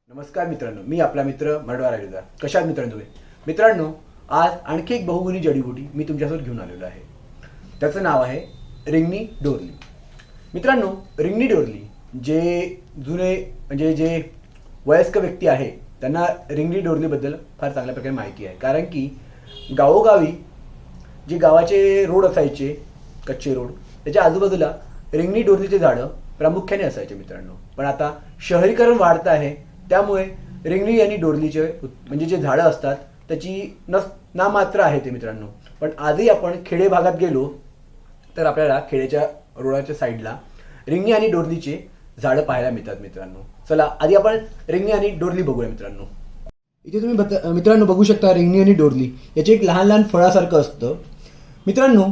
नमस्कार मित्रांनो, मी आपला मित्र मरडवा राहिला. कशात मित्रांनो तुम्ही? मित्रांनो, आज आणखी एक बहुगुणी जडीबुटी मी तुमच्यासोबत घेऊन आलेलो आहे. त्याचं नाव आहे रिंगणी डोरली. मित्रांनो, रिंगणी डोरली जे जुने म्हणजे जे वयस्क व्यक्ती आहे त्यांना रिंगणी डोरलीबद्दल फार चांगल्या प्रकारे माहिती आहे. कारण की गावोगावी जे गावाचे रोड असायचे, कच्चे रोड, त्याच्या आजूबाजूला रिंगणी डोरलीचे झाडं प्रामुख्याने असायचे मित्रांनो. पण आता शहरीकरण वाढतं आहे, त्यामुळे रिंगणी आणि डोरलीचे म्हणजे जे झाडं असतात त्याची नामात्र आहे ते मित्रांनो. पण आजही आपण खेडे भागात गेलो तर आपल्याला खेड्याच्या रोडाच्या साईडला रिंगणी आणि डोरलीचे झाडं पाहायला मिळतात मित्रांनो. चला आधी आपण रिंगणी आणि डोरली बघूया मित्रांनो. इथे तुम्ही मित्रांनो बघू शकता रिंगणी आणि डोरली याचे एक लहान लहान फळासारखं असतं मित्रांनो.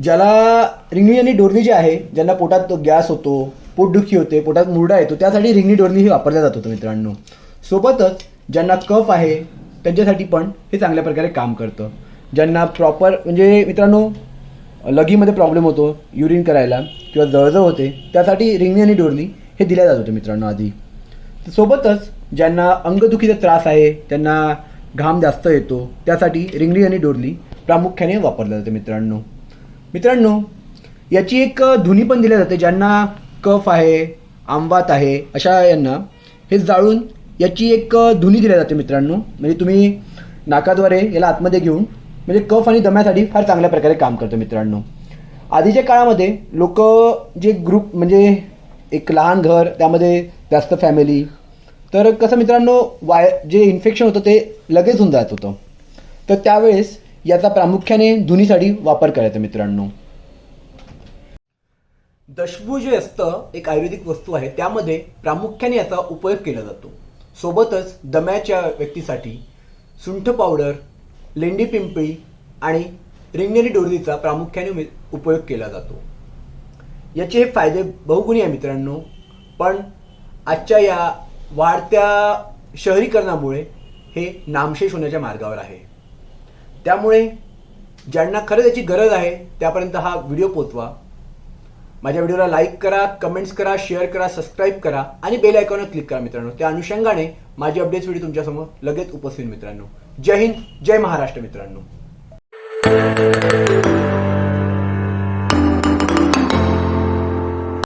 ज्याला रिंगणी आणि डोरली जे आहे, ज्यांना पोटात गॅस होतो, पोटदुखी होते, पोटात मुरडा येतो, त्यासाठी रिंगणी डोरली हे वापरल्या जात होतं मित्रांनो. सोबतच ज्यांना कफ आहे त्यांच्यासाठी पण हे चांगल्या प्रकारे काम करतं. ज्यांना प्रॉपर म्हणजे मित्रांनो लगीमध्ये प्रॉब्लेम होतो युरिन करायला किंवा जळजळ होते, त्यासाठी रिंगणी आणि डोरली हे दिल्या जात होते मित्रांनो आधी. सोबतच ज्यांना अंगदुखीचा त्रास आहे, त्यांना घाम जास्त येतो, त्यासाठी रिंगणी आणि डोरली प्रामुख्याने वापरल्या जाते मित्रांनो. मित्रांनो, याची एक धुनी पण दिली जाते. ज्यांना कफ आहे, आंबात आहे, अशा यांना हे जाळून याची एक धुनी दिली जाते मित्रांनो. म्हणजे तुम्ही नाकाद्वारे याला आतमध्ये घेऊन म्हणजे कफ आणि दम्यासाठी फार चांगल्या प्रकारे काम करतं मित्रांनो. आधीच्या काळामध्ये लोक जे ग्रुप म्हणजे एक लहान घर, त्यामध्ये जास्त फॅमिली, तर कसं मित्रांनो जे इन्फेक्शन होतं ते लगेच होऊन जात होतं, तर त्यावेळेस याचा प्रामुख्याने धुनीसाठी वापर करायचा मित्रांनो. दशभू जे असतं एक आयुर्वेदिक वस्तू आहे, त्यामध्ये प्रामुख्याने याचा उपयोग केला जातो. सोबतच दम्याच्या व्यक्तीसाठी सुंठ पावडर, लेंडी पिंपळी आणि रिंगणी आणि डोरलीचा प्रामुख्याने उपयोग केला जातो. याचे हे फायदे बहुगुणी आहे मित्रांनो. पण आजच्या या वाढत्या शहरीकरणामुळे हे नामशेष होण्याच्या मार्गावर आहे. त्यामुळे ज्यांना खरंच याची गरज आहे त्यापर्यंत हा व्हिडिओ पोचवा. माझ्या व्हिडिओला लाईक करा, कमेंट्स करा, शेअर करा, सबस्क्राईब करा आणि बेल आयकॉनवर क्लिक करा मित्रांनो. त्या अनुषंगाने माझी अपडेट्स व्हिडिओ तुमच्यासमोर लगेच उपस्थित मित्रांनो. जय हिंद, जय महाराष्ट्र मित्रांनो.